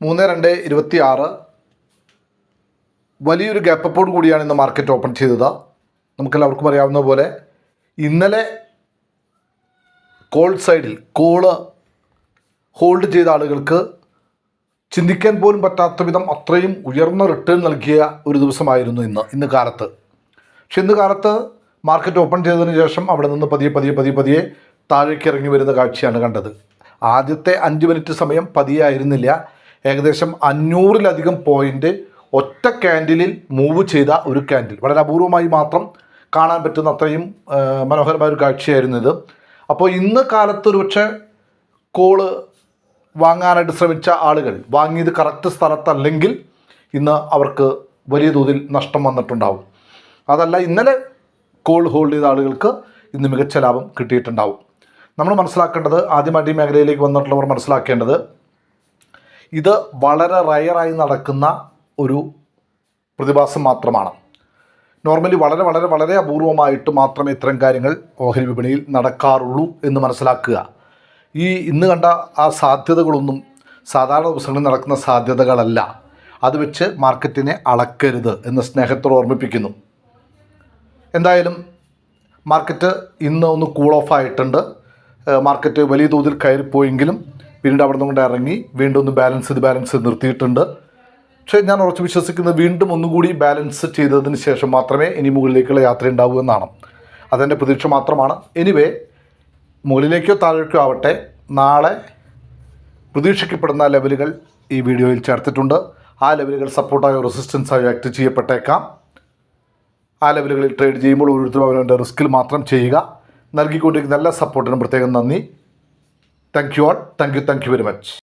3/2/26 വലിയൊരു ഗ്യാപ്പപ്പോട് കൂടിയാണ് ഇന്ന് മാർക്കറ്റ് ഓപ്പൺ ചെയ്തത്. നമുക്കെല്ലാവർക്കും അറിയാവുന്ന പോലെ ഇന്നലെ കോൾ സൈഡിൽ കോള് ഹോൾഡ് ചെയ്ത ആളുകൾക്ക് ചിന്തിക്കാൻ പോലും പറ്റാത്ത വിധം അത്രയും ഉയർന്ന റിട്ടേൺ നൽകിയ ഒരു ദിവസമായിരുന്നു ഇന്ന് കാലത്ത്. പക്ഷെ ഇന്ന് കാലത്ത് മാർക്കറ്റ് ഓപ്പൺ ചെയ്തതിന് ശേഷം അവിടെ നിന്ന് പതിയെ താഴേക്ക് ഇറങ്ങി വരുന്ന കാഴ്ചയാണ് കണ്ടത്. ആദ്യത്തെ 5 മിനിറ്റ് സമയം പതിയെ ആയിരുന്നില്ല, ഏകദേശം 500-ലധികം പോയിൻ്റ് ഒറ്റ ക്യാൻഡിലിൽ മൂവ് ചെയ്ത ഒരു ക്യാൻഡിൽ. വളരെ അപൂർവമായി മാത്രം കാണാൻ പറ്റുന്ന അത്രയും മനോഹരമായ ഒരു കാഴ്ചയായിരുന്നു ഇത്. അപ്പോൾ ഇന്ന് കാലത്ത് ഒരുപക്ഷെ കോള് വാങ്ങാനായിട്ട് ശ്രമിച്ച ആളുകൾ വാങ്ങിയത് കറക്റ്റ് സ്ഥലത്തല്ലെങ്കിൽ ഇന്ന് അവർക്ക് വലിയ തോതിൽ നഷ്ടം വന്നിട്ടുണ്ടാവും. അതല്ല, ഇന്നലെ കോൾ ഹോൾഡ് ചെയ്ത ആളുകൾക്ക് ഇന്ന് മികച്ച ലാഭം കിട്ടിയിട്ടുണ്ടാവും. നമ്മൾ മനസ്സിലാക്കേണ്ടത്, ആദ്യമായിട്ട് ഈ മേഖലയിലേക്ക് വന്നിട്ടുള്ളവർ മനസ്സിലാക്കേണ്ടത്, ഇത് വളരെ റയറായി നടക്കുന്ന ഒരു പ്രതിഭാസം മാത്രമാണ്. നോർമലി വളരെ അപൂർവമായിട്ട് മാത്രമേ ഇത്തരം കാര്യങ്ങൾ ഓഹരി വിപണിയിൽ നടക്കാറുള്ളൂ എന്ന് മനസ്സിലാക്കുക. ഇന്ന് കണ്ട ആ സാധ്യതകളൊന്നും സാധാരണ ദിവസങ്ങളിൽ നടക്കുന്ന സാധ്യതകളല്ല. അത് വെച്ച് മാർക്കറ്റിനെ അളക്കരുത് എന്ന് സ്നേഹത്തോടെ ഓർമ്മിപ്പിക്കുന്നു. എന്തായാലും മാർക്കറ്റ് ഇന്ന് ഒന്ന് കൂൾ ഓഫ് ആയിട്ടുണ്ട്. മാർക്കറ്റ് വലിയ തോതിൽ കയറിപ്പോയെങ്കിലും പിന്നീട് അവിടെ നിന്ന് ഇറങ്ങി വീണ്ടും ഒന്ന് ബാലൻസ് നിർത്തിയിട്ടുണ്ട്. പക്ഷേ ഞാൻ ഉറച്ചു വിശ്വസിക്കുന്നത് വീണ്ടും ഒന്നുകൂടി ബാലൻസ് ചെയ്തതിന് ശേഷം മാത്രമേ ഇനി മുകളിലേക്കുള്ള യാത്ര ഉണ്ടാവൂ എന്നാണ്. അതെൻ്റെ പ്രതീക്ഷ മാത്രമാണ്. എനിവേ, മുകളിലേക്കോ താഴേക്കോ ആവട്ടെ, നാളെ പ്രതീക്ഷിക്കപ്പെടുന്ന ലെവലുകൾ ഈ വീഡിയോയിൽ ചേർത്തിട്ടുണ്ട്. ആ ലെവലുകൾ സപ്പോർട്ടായോ റെസിസ്റ്റൻസായോ ആക്ട് ചെയ്യപ്പെട്ടേക്കാം. ആ ലെവലുകളിൽ ട്രേഡ് ചെയ്യുമ്പോൾ ഓരോരുത്തരും അവരുടെ റിസ്കിൽ മാത്രം ചെയ്യുക. നൽകിക്കൊണ്ടിരിക്കുന്ന എല്ലാ സപ്പോർട്ടിനും പ്രത്യേകം നന്ദി. Thank you very much.